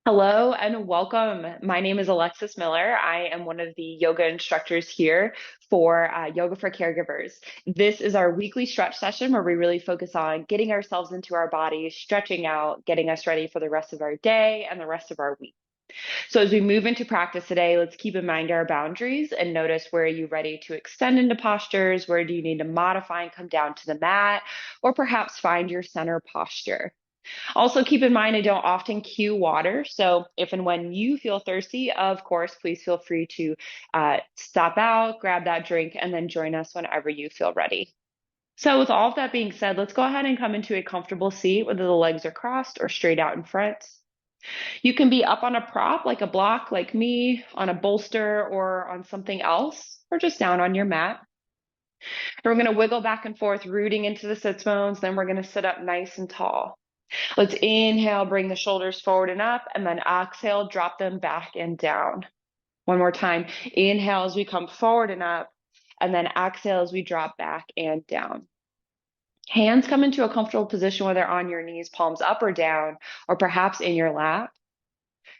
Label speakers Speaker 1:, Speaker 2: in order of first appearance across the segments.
Speaker 1: Hello and welcome. My name is Alexis Miller. I am one of the yoga instructors here for Yoga for Caregivers. This is our weekly stretch session where we really focus on getting ourselves into our bodies, stretching out, getting us ready for the rest of our day and the rest of our week. So as we move into practice today, let's keep in mind our boundaries and notice, where are you ready to extend into postures? Where do you need to modify and come down to the mat? Or perhaps find your center posture. Also, keep in mind, I don't often cue water. So, if and when you feel thirsty, of course, please feel free to stop out, grab that drink, and then join us whenever you feel ready. So, with all of that being said, let's go ahead and come into a comfortable seat, whether the legs are crossed or straight out in front. You can be up on a prop, like a block, like me, on a bolster, or on something else, or just down on your mat. And we're going to wiggle back and forth, rooting into the sits bones. Then we're going to sit up nice and tall. Let's inhale, bring the shoulders forward and up, and then exhale, drop them back and down. One more time. Inhale as we come forward and up, and then exhale as we drop back and down. Hands come into a comfortable position, whether on your knees, palms up or down, or perhaps in your lap.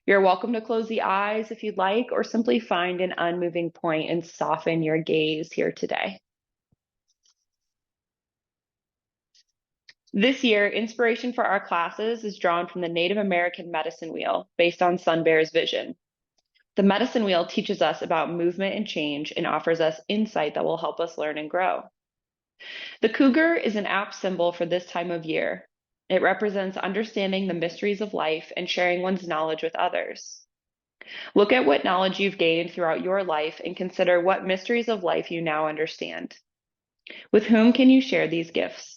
Speaker 1: You're welcome to close the eyes if you'd like, or simply find an unmoving point and soften your gaze here today. This year, inspiration for our classes is drawn from the Native American medicine wheel based on Sun Bear's vision. The medicine wheel teaches us about movement and change and offers us insight that will help us learn and grow. The cougar is an apt symbol for this time of year. It represents understanding the mysteries of life and sharing one's knowledge with others. Look at what knowledge you've gained throughout your life and consider what mysteries of life you now understand. With whom can you share these gifts?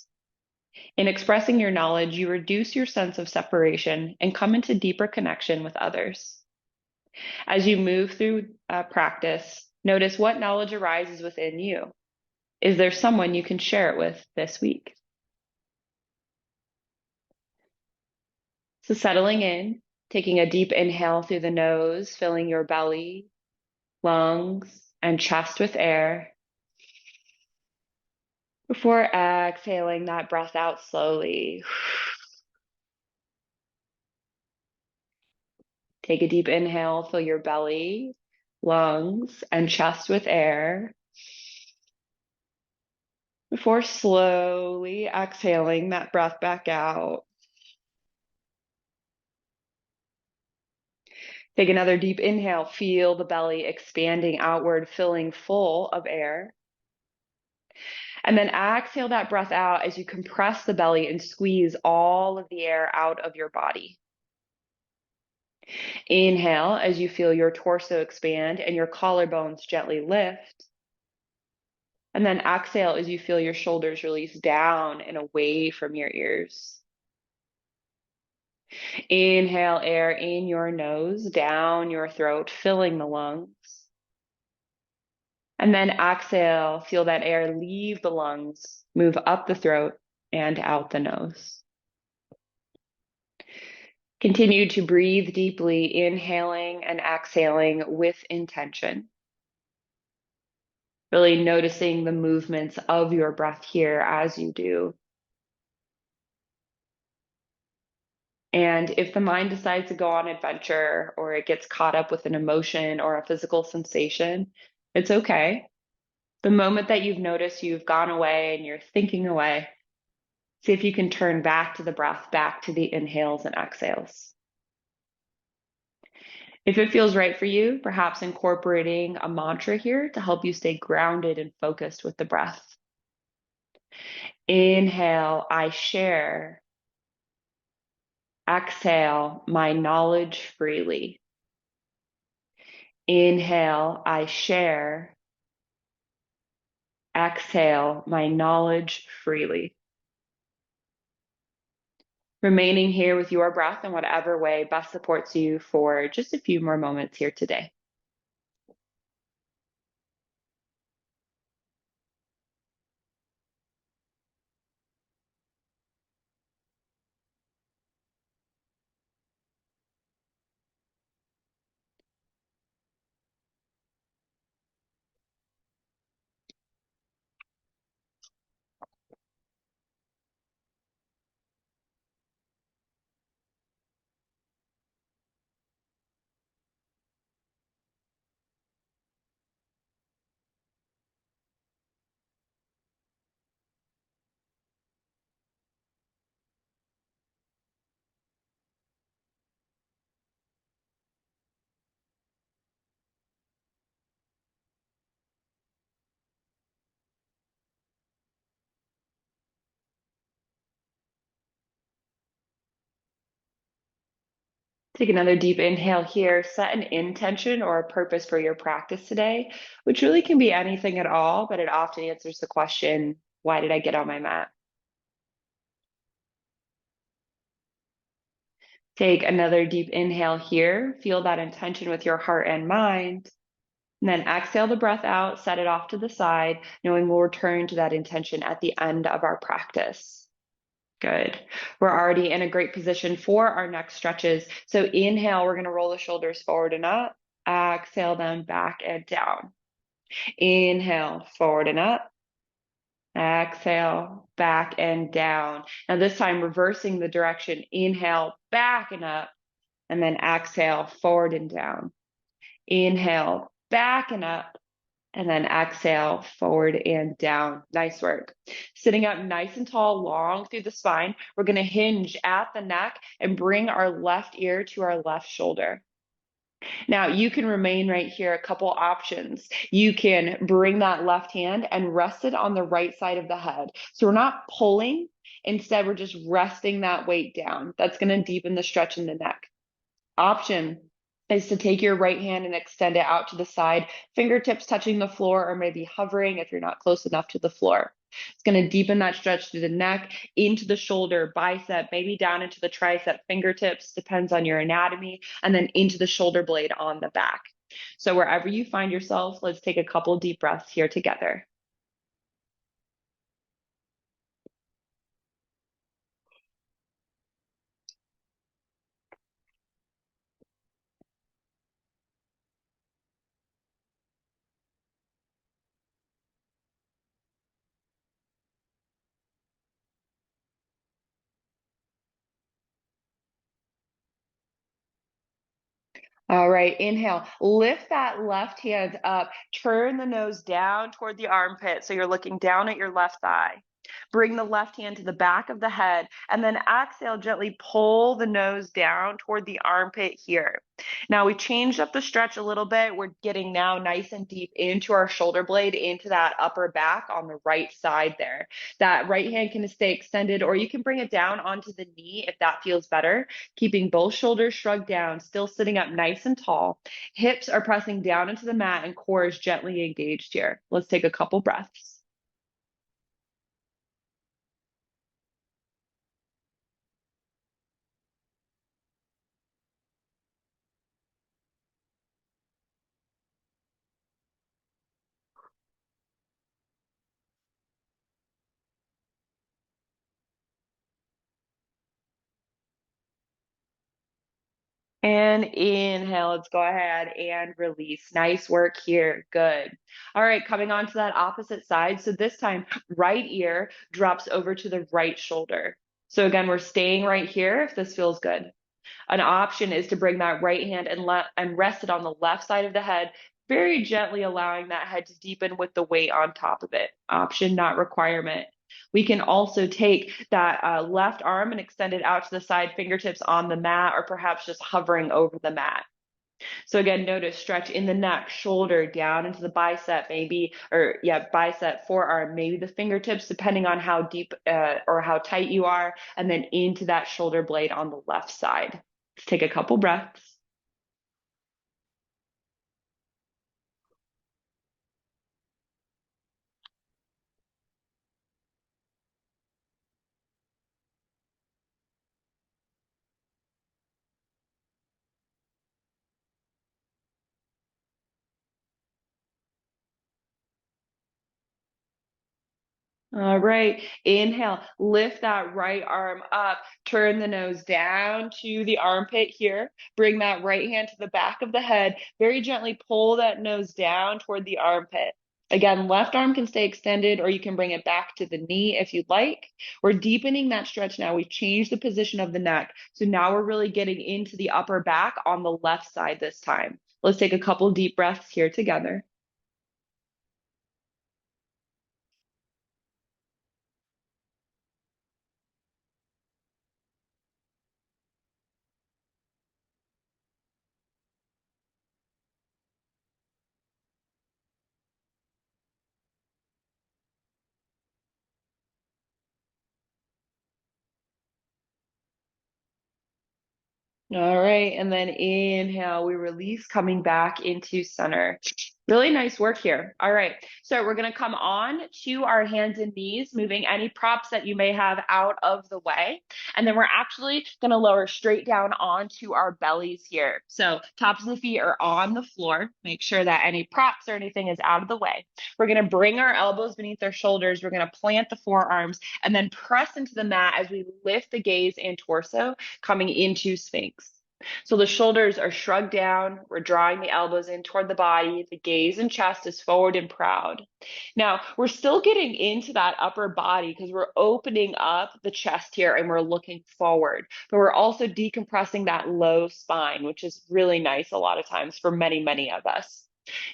Speaker 1: In expressing your knowledge, you reduce your sense of separation and come into deeper connection with others. As you move through practice, notice what knowledge arises within you. Is there someone you can share it with this week? So, settling in, taking a deep inhale through the nose, filling your belly, lungs, and chest with air, before exhaling that breath out slowly. Take a deep inhale, fill your belly, lungs, and chest with air, before slowly exhaling that breath back out. Take another deep inhale, feel the belly expanding outward, filling full of air. And then exhale that breath out as you compress the belly and squeeze all of the air out of your body. Inhale as you feel your torso expand and your collarbones gently lift. And then exhale as you feel your shoulders release down and away from your ears. Inhale air in your nose, down your throat, filling the lungs. And then exhale, feel that air leave the lungs, move up the throat and out the nose. Continue to breathe deeply, inhaling and exhaling with intention. Really noticing the movements of your breath here as you do. And if the mind decides to go on adventure or it gets caught up with an emotion or a physical sensation, it's okay. The moment that you've noticed you've gone away and you're thinking away, see if you can turn back to the breath, back to the inhales and exhales. If it feels right for you, perhaps incorporating a mantra here to help you stay grounded and focused with the breath. Inhale, I share. Exhale, my knowledge freely. Inhale, I share. Exhale, my knowledge freely. Remaining here with your breath in whatever way best supports you for just a few more moments here today. Take another deep inhale here. Set an intention or a purpose for your practice today, which really can be anything at all, but it often answers the question, why did I get on my mat? Take another deep inhale here. Feel that intention with your heart and mind. And then exhale the breath out, set it off to the side, knowing we'll return to that intention at the end of our practice. Good. We're already in a great position for our next stretches. So inhale, we're going to roll the shoulders forward and up. Exhale them back and down. Inhale, forward and up. Exhale, back and down. Now this time reversing the direction. Inhale, back and up. And then exhale, forward and down. Inhale, back and up. And then exhale, forward and down. Nice work. Sitting up nice and tall, long through the spine. We're going to hinge at the neck and bring our left ear to our left shoulder. Now, you can remain right here, a couple options. You can bring that left hand and rest it on the right side of the head. So we're not pulling. Instead, we're just resting that weight down. That's going to deepen the stretch in the neck. Option is to take your right hand and extend it out to the side, fingertips touching the floor or maybe hovering if you're not close enough to the floor. It's going to deepen that stretch to the neck, into the shoulder, bicep, maybe down into the tricep, fingertips, depends on your anatomy, and then into the shoulder blade on the back. So wherever you find yourself, let's take a couple deep breaths here together. All right, inhale. Lift that left hand up. Turn the nose down toward the armpit. So you're looking down at your left thigh. Bring the left hand to the back of the head. And then exhale, gently pull the nose down toward the armpit here. Now we changed up the stretch a little bit. We're getting now nice and deep into our shoulder blade, into that upper back on the right side there. That right hand can stay extended, or you can bring it down onto the knee if that feels better, keeping both shoulders shrugged down, still sitting up nice and tall. Hips are pressing down into the mat and core is gently engaged here. Let's take a couple breaths. And inhale, let's go ahead and release. Nice work here. Good. All right, coming on to that opposite side. So this time, right ear drops over to the right shoulder. So again, we're staying right here if this feels good. An option is to bring that right hand and rest it on the left side of the head, very gently allowing that head to deepen with the weight on top of it. Option, not requirement. We can also take that left arm and extend it out to the side, fingertips on the mat, or perhaps just hovering over the mat. So again, notice stretch in the neck, shoulder down into the bicep, maybe, or yeah, bicep, forearm, maybe the fingertips, depending on how deep or how tight you are, and then into that shoulder blade on the left side. Let's take a couple breaths. All right, inhale, lift that right arm up, turn the nose down to the armpit here, bring that right hand to the back of the head, very gently pull that nose down toward the armpit. Again, left arm can stay extended or you can bring it back to the knee if you'd like. We're deepening that stretch now. We've changed the position of the neck. So now we're really getting into the upper back on the left side this time. Let's take a couple deep breaths here together. All right, and then inhale, we release, coming back into center. Really nice work here. All right, so we're gonna come on to our hands and knees, moving any props that you may have out of the way. And then we're actually gonna lower straight down onto our bellies here. So tops of the feet are on the floor. Make sure that any props or anything is out of the way. We're gonna bring our elbows beneath our shoulders. We're gonna plant the forearms and then press into the mat as we lift the gaze and torso, coming into Sphinx. So the shoulders are shrugged down. We're drawing the elbows in toward the body. The gaze and chest is forward and proud. Now, we're still getting into that upper body because we're opening up the chest here and we're looking forward. But we're also decompressing that low spine, which is really nice a lot of times for many, many of us.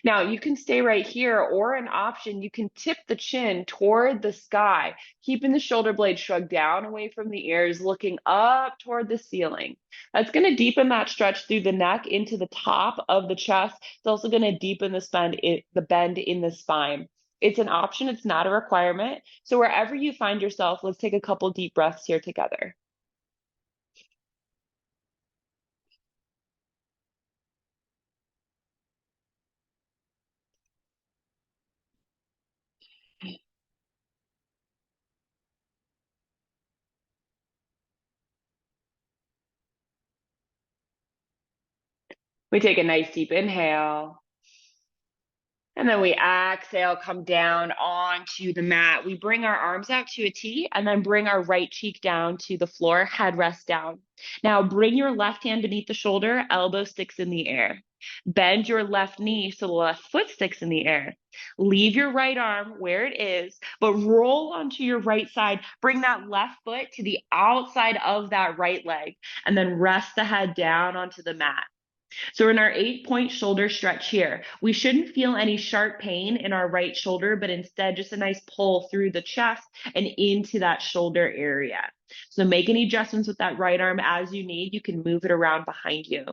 Speaker 1: Now, you can stay right here, or an option, you can tip the chin toward the sky, keeping the shoulder blade shrugged down away from the ears, looking up toward the ceiling. That's going to deepen that stretch through the neck into the top of the chest. It's also going to deepen the bend in the spine. It's an option, it's not a requirement. So wherever you find yourself, let's take a couple deep breaths here together. We take a nice deep inhale. And then we exhale, come down onto the mat. We bring our arms out to a T and then bring our right cheek down to the floor, head rest down. Now bring your left hand beneath the shoulder, elbow sticks in the air. Bend your left knee so the left foot sticks in the air. Leave your right arm where it is, but roll onto your right side. Bring that left foot to the outside of that right leg, and then rest the head down onto the mat. So in our 8-point shoulder stretch here, we shouldn't feel any sharp pain in our right shoulder, but instead just a nice pull through the chest and into that shoulder area. So make any adjustments with that right arm as you need. You can move it around behind you.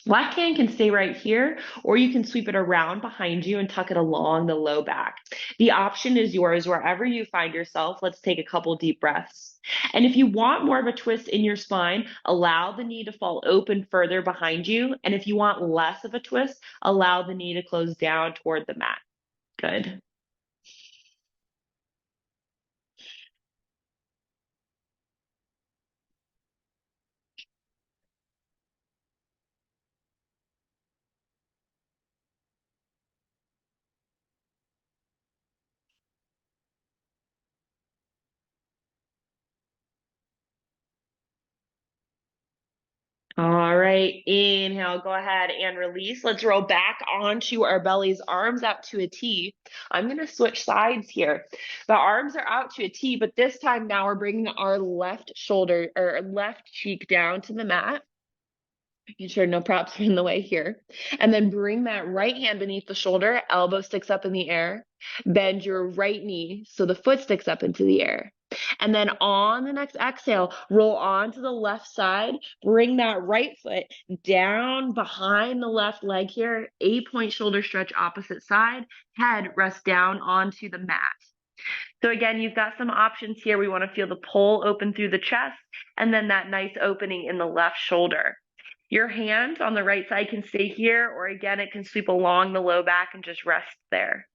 Speaker 1: Left hand can stay right here, or you can sweep it around behind you and tuck it along the low back. The option is yours wherever you find yourself. Let's take a couple deep breaths. And if you want more of a twist in your spine, allow the knee to fall open further behind you. And if you want less of a twist, allow the knee to close down toward the mat. Good. All right, inhale, go ahead and release. Let's roll back onto our bellies, arms out to a T. I'm going to switch sides here. The arms are out to a T, but this time now we're bringing our left shoulder or left cheek down to the mat. Making sure no props are in the way here. And then bring that right hand beneath the shoulder, elbow sticks up in the air. Bend your right knee so the foot sticks up into the air. And then on the next exhale, roll on to the left side. Bring that right foot down behind the left leg here. 8-point shoulder stretch opposite side. Head rest down onto the mat. So again, you've got some options here. We want to feel the pull open through the chest and then that nice opening in the left shoulder. Your hand on the right side can stay here, or again, it can sweep along the low back and just rest there.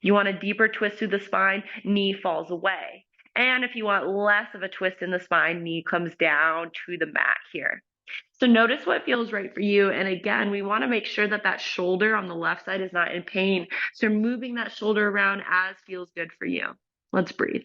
Speaker 1: You want a deeper twist through the spine, knee falls away. And if you want less of a twist in the spine, knee comes down to the mat here. So notice what feels right for you. And again, we want to make sure that that shoulder on the left side is not in pain. So moving that shoulder around as feels good for you. Let's breathe.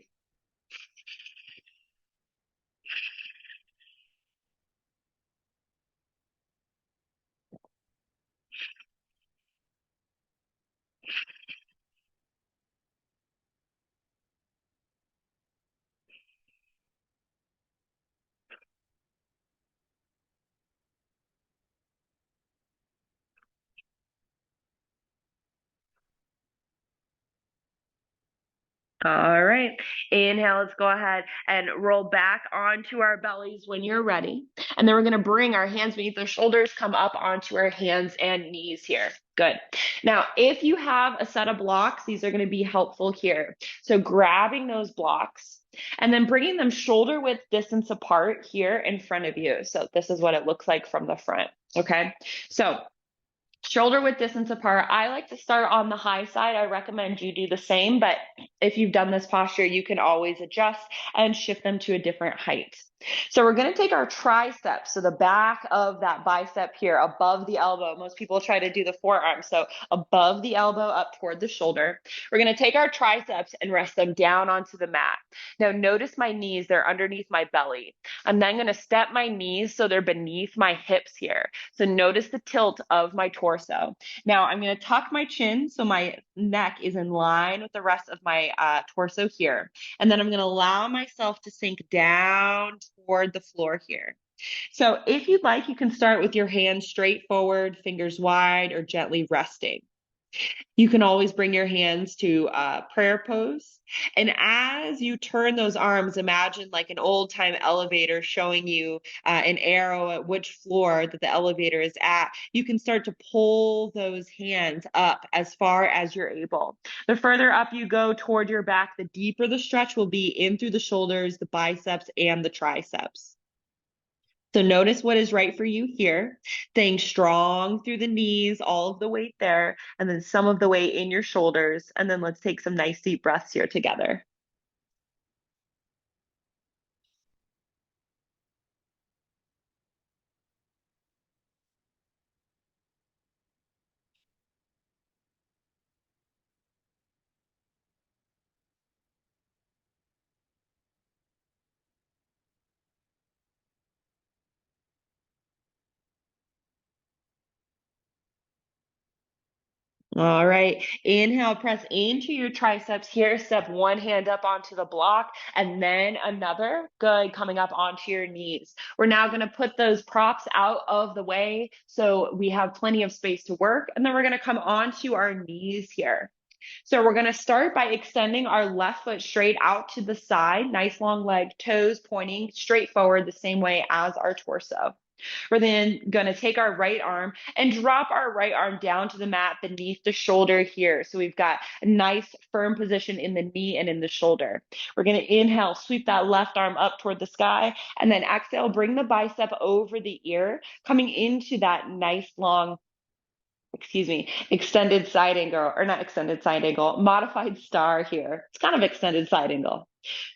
Speaker 1: All right. Inhale, let's go ahead and roll back onto our bellies when you're ready. And then we're going to bring our hands beneath our shoulders, come up onto our hands and knees here. Good. Now, if you have a set of blocks, these are going to be helpful here. So grabbing those blocks, And then bringing them shoulder width distance apart here in front of you. So this is what it looks like from the front. Okay. So shoulder width distance apart. I like to start on the high side. I recommend you do the same, but if you've done this posture, you can always adjust and shift them to a different height. So we're going to take our triceps, so the back of that bicep here above the elbow. Most people try to do the forearm, so above the elbow up toward the shoulder. We're going to take our triceps and rest them down onto the mat. Now notice my knees, they're underneath my belly. I'm then going to step my knees so they're beneath my hips here. So notice the tilt of my torso. Now I'm going to tuck my chin so my neck is in line with the rest of my torso here. And then I'm going to allow myself to sink down toward the floor here. So if you'd like, you can start with your hands straight forward, fingers wide, or gently resting. You can always bring your hands to prayer pose. And as you turn those arms, imagine like an old time elevator showing you an arrow at which floor that the elevator is at. You can start to pull those hands up as far as you're able. The further up you go toward your back, the deeper the stretch will be in through the shoulders, the biceps, and the triceps. So notice what is right for you here, staying strong through the knees, all of the weight there, and then some of the weight in your shoulders. And then let's take some nice deep breaths here together. All right. Inhale, press into your triceps here. Step one hand up onto the block and then another. Good. Coming up onto your knees. We're now going to put those props out of the way so we have plenty of space to work. And then we're going to come onto our knees here. So we're going to start by extending our left foot straight out to the side. Nice long leg, toes pointing straight forward the same way as our torso. We're then going to take our right arm and drop our right arm down to the mat beneath the shoulder here. So we've got a nice firm position in the knee and in the shoulder. We're going to inhale, sweep that left arm up toward the sky, and then exhale, bring the bicep over the ear, coming into that nice long extended side angle, or not extended side angle, modified star here. It's kind of extended side angle.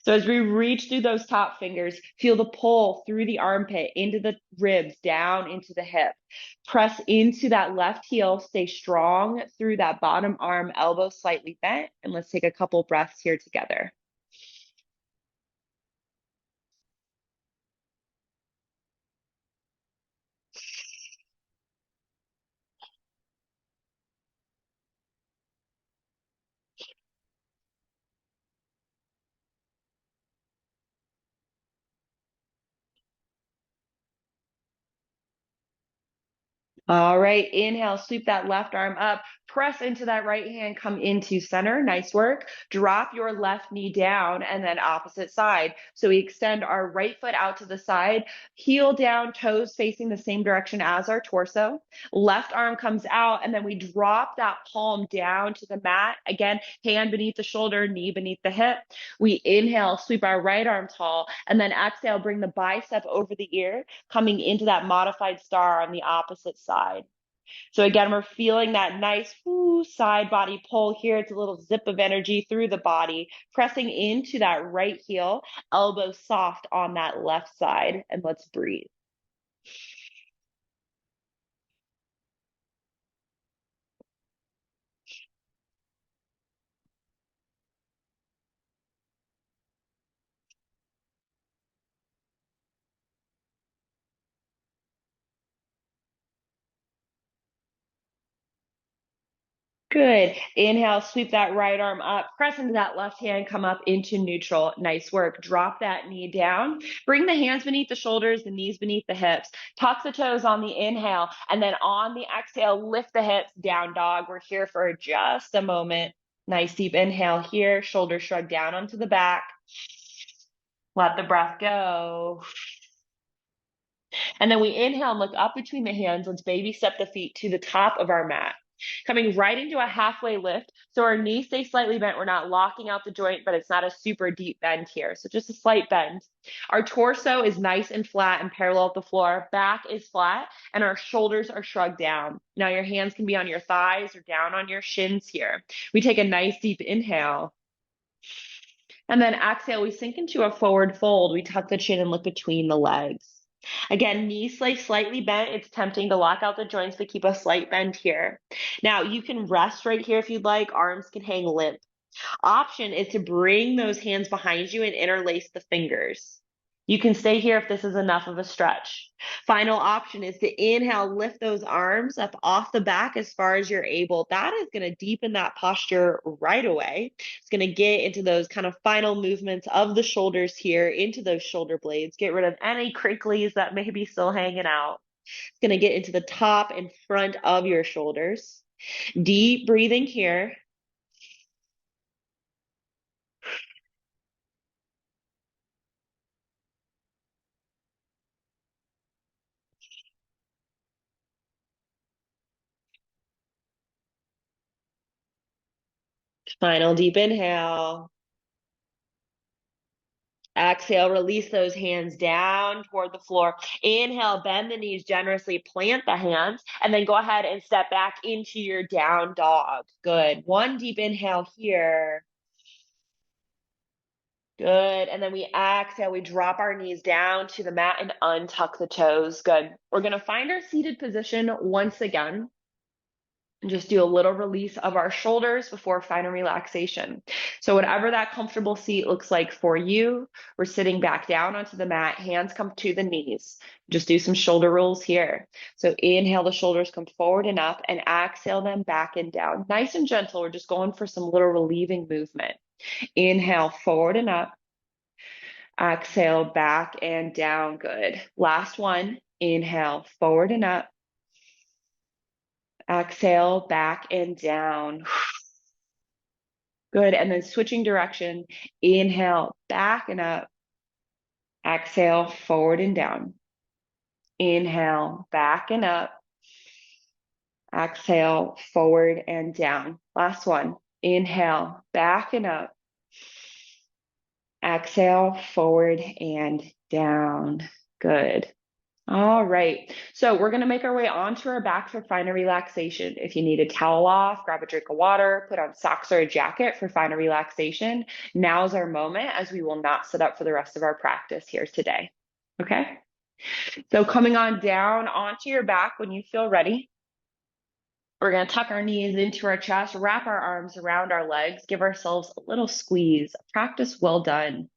Speaker 1: So as we reach through those top fingers, feel the pull through the armpit, into the ribs, down into the hip. Press into that left heel, stay strong through that bottom arm, elbow slightly bent, and let's take a couple breaths here together. All right, inhale, sweep that left arm up, press into that right hand, come into center. Nice work. Drop your left knee down and then opposite side. So we extend our right foot out to the side, heel down, toes facing the same direction as our torso. Left arm comes out, and then we drop that palm down to the mat. Again, hand beneath the shoulder, knee beneath the hip. We inhale, sweep our right arm tall, and then exhale, bring the bicep over the ear, coming into that modified star on the opposite side. So again, we're feeling that nice side body pull here. It's a little zip of energy through the body, pressing into that right heel, elbow soft on that left side. And let's breathe. Good. Inhale, sweep that right arm up, press into that left hand, come up into neutral. Nice work. Drop that knee down. Bring the hands beneath the shoulders, the knees beneath the hips. Tuck the toes on the inhale, and then on the exhale, lift the hips, down dog. We're here for just a moment. Nice deep inhale here, shoulders shrug down onto the back. Let the breath go. And then we inhale and look up between the hands. Let's baby step the feet to the top of our mat. Coming right into a halfway lift. So our knees stay slightly bent. We're not locking out the joint, but it's not a super deep bend here. So just a slight bend. Our torso is nice and flat and parallel with the floor. Back is flat and our shoulders are shrugged down. Now your hands can be on your thighs or down on your shins here. We take a nice deep inhale. And then exhale, we sink into a forward fold. We tuck the chin and look between the legs. Again, knees stay slightly bent. It's tempting to lock out the joints, but keep a slight bend here. Now, you can rest right here if you'd like. Arms can hang limp. Option is to bring those hands behind you and interlace the fingers. You can stay here if this is enough of a stretch. Final option is to inhale, lift those arms up off the back as far as you're able. That is going to deepen that posture right away. It's going to get into those kind of final movements of the shoulders here, into those shoulder blades, get rid of any crinklies that may be still hanging out. It's going to get into the top and front of your shoulders. Deep breathing here. Final deep inhale. Exhale, release those hands down toward the floor. Inhale, bend the knees generously, plant the hands, and then go ahead and step back into your down dog. Good. One deep inhale here. Good. And then we exhale, we drop our knees down to the mat and untuck the toes. Good. We're going to find our seated position once again. And just do a little release of our shoulders before final relaxation. So whatever that comfortable seat looks like for you, we're sitting back down onto the mat, hands come to the knees. Just do some shoulder rolls here. So inhale, the shoulders come forward and up, and exhale them back and down. Nice and gentle. We're just going for some little relieving movement. Inhale, forward and up. Exhale, back and down. Good. Last one. Inhale, forward and up. Exhale, back and down. Good. And then switching direction. Inhale, back and up. Exhale, forward and down. Inhale, back and up. Exhale, forward and down. Last one. Inhale, back and up. Exhale, forward and down. Good. All right. So we're going to make our way onto our back for final relaxation. If you need a towel off, grab a drink of water, put on socks or a jacket for final relaxation. Now's our moment, as we will not sit up for the rest of our practice here today. Okay? So coming on down onto your back when you feel ready. We're going to tuck our knees into our chest, wrap our arms around our legs, give ourselves a little squeeze. Practice well done.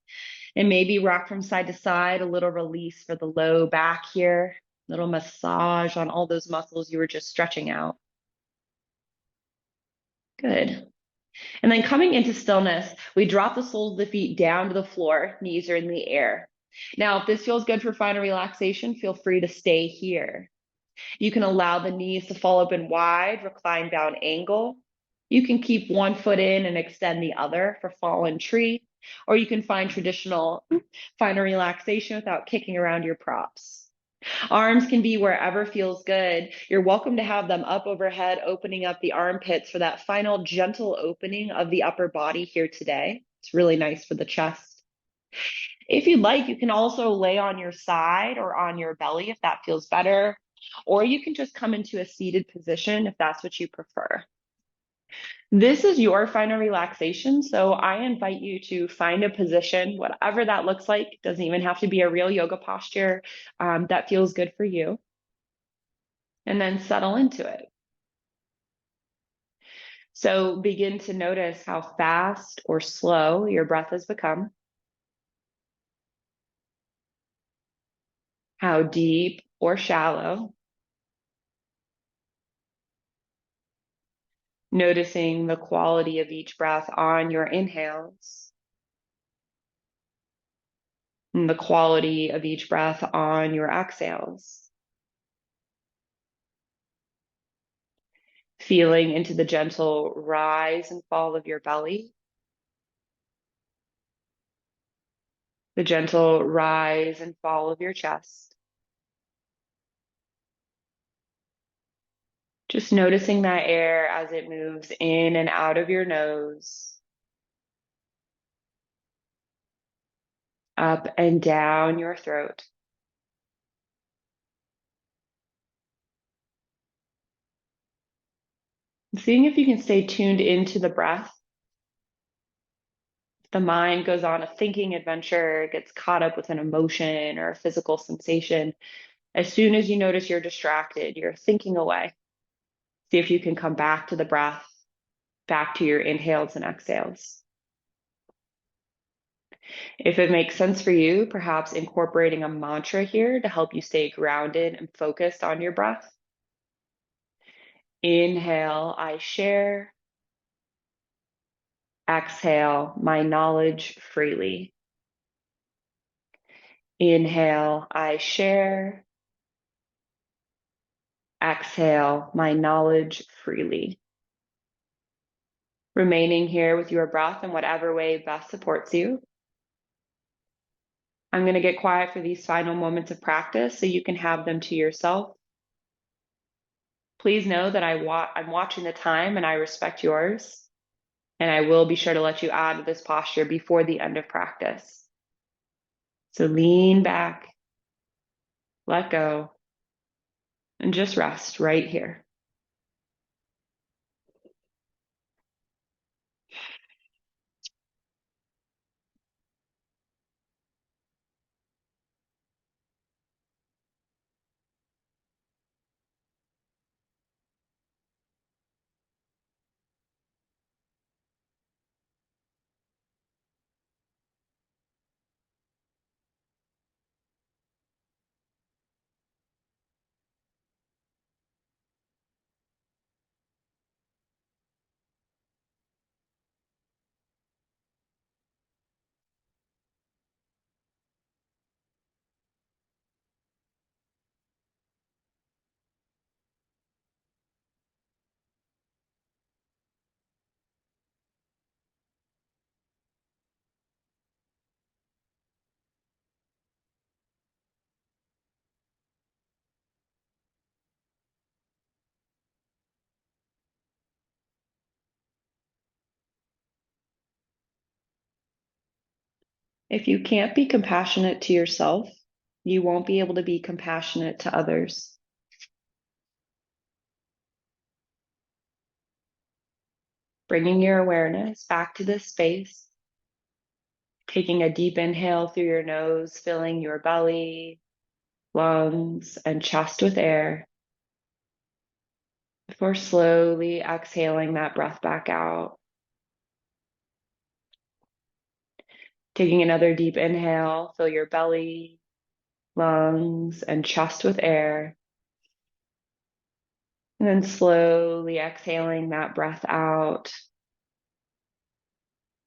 Speaker 1: And maybe rock from side to side, a little release for the low back here, little massage on all those muscles you were just stretching out. Good. And then coming into stillness, we drop the soles of the feet down to the floor, knees are in the air. Now, if this feels good for final relaxation, feel free to stay here. You can allow the knees to fall open wide, recline down angle. You can keep one foot in and extend the other for fallen tree, or you can find traditional final relaxation without kicking around your props. Arms can be wherever feels good. You're welcome to have them up overhead, opening up the armpits for that final gentle opening of the upper body here today. It's really nice for the chest. If you'd like, you can also lay on your side or on your belly if that feels better, or you can just come into a seated position if that's what you prefer. This is your final relaxation, so I invite you to find a position, whatever that looks like. It doesn't even have to be a real yoga posture that feels good for you. And then settle into it. So begin to notice how fast or slow your breath has become, how deep or shallow. Noticing the quality of each breath on your inhales and the quality of each breath on your exhales. Feeling into the gentle rise and fall of your belly, the gentle rise and fall of your chest. Just noticing that air as it moves in and out of your nose, up and down your throat. Seeing if you can stay tuned into the breath. If the mind goes on a thinking adventure, gets caught up with an emotion or a physical sensation, as soon as you notice you're distracted, you're thinking away. See if you can come back to the breath, back to your inhales and exhales. If it makes sense for you, perhaps incorporating a mantra here to help you stay grounded and focused on your breath. Inhale, I share. Exhale, my knowledge freely. Inhale, I share. Exhale, my knowledge freely. Remaining here with your breath in whatever way best supports you. I'm going to get quiet for these final moments of practice so you can have them to yourself. Please know that I'm watching the time and I respect yours. And I will be sure to let you add to this posture before the end of practice. So lean back, let go, and just rest right here. If you can't be compassionate to yourself, you won't be able to be compassionate to others. Bringing your awareness back to this space, taking a deep inhale through your nose, filling your belly, lungs, and chest with air, before slowly exhaling that breath back out. Taking another deep inhale, fill your belly, lungs, and chest with air. And then slowly exhaling that breath out.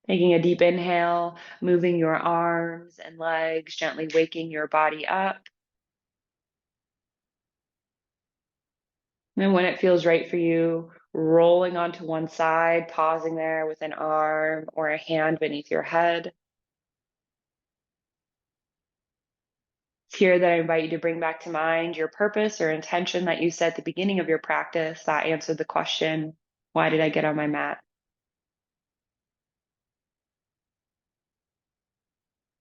Speaker 1: Taking a deep inhale, moving your arms and legs, gently waking your body up. And when it feels right for you, rolling onto one side, pausing there with an arm or a hand beneath your head. It's here that I invite you to bring back to mind your purpose or intention that you set at the beginning of your practice that answered the question, why did I get on my mat?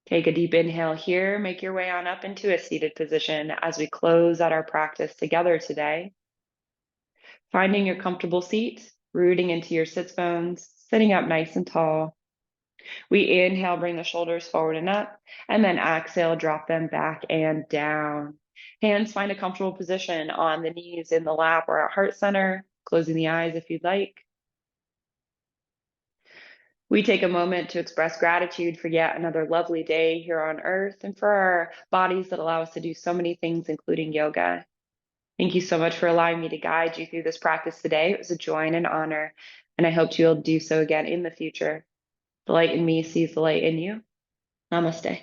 Speaker 1: Take a deep inhale here, make your way on up into a seated position as we close out our practice together today. Finding your comfortable seat, rooting into your sits bones, sitting up nice and tall. We inhale, bring the shoulders forward and up, and then exhale, drop them back and down. Hands find a comfortable position on the knees in the lap or at heart center, closing the eyes if you'd like. We take a moment to express gratitude for yet another lovely day here on earth and for our bodies that allow us to do so many things, including yoga. Thank you so much for allowing me to guide you through this practice today. It was a joy and an honor, and I hope you'll do so again in the future. The light in me sees the light in you. Namaste.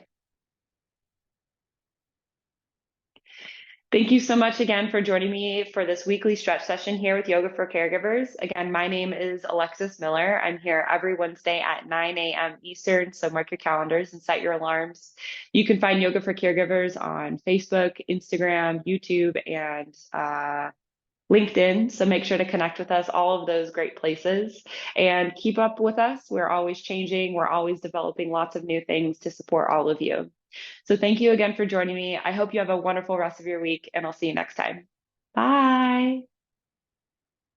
Speaker 1: Thank you so much again for joining me for this weekly stretch session here with Yoga for Caregivers. Again, my name is Alexis Miller. I'm here every Wednesday at 9 a.m. Eastern, so mark your calendars and set your alarms. You can find Yoga for Caregivers on Facebook, Instagram, YouTube, and LinkedIn. So make sure to connect with us, all of those great places, and keep up with us. We're always changing, we're always developing lots of new things to support all of you. So thank you again for joining me. I hope you have a wonderful rest of your week, and I'll see you next time. Bye.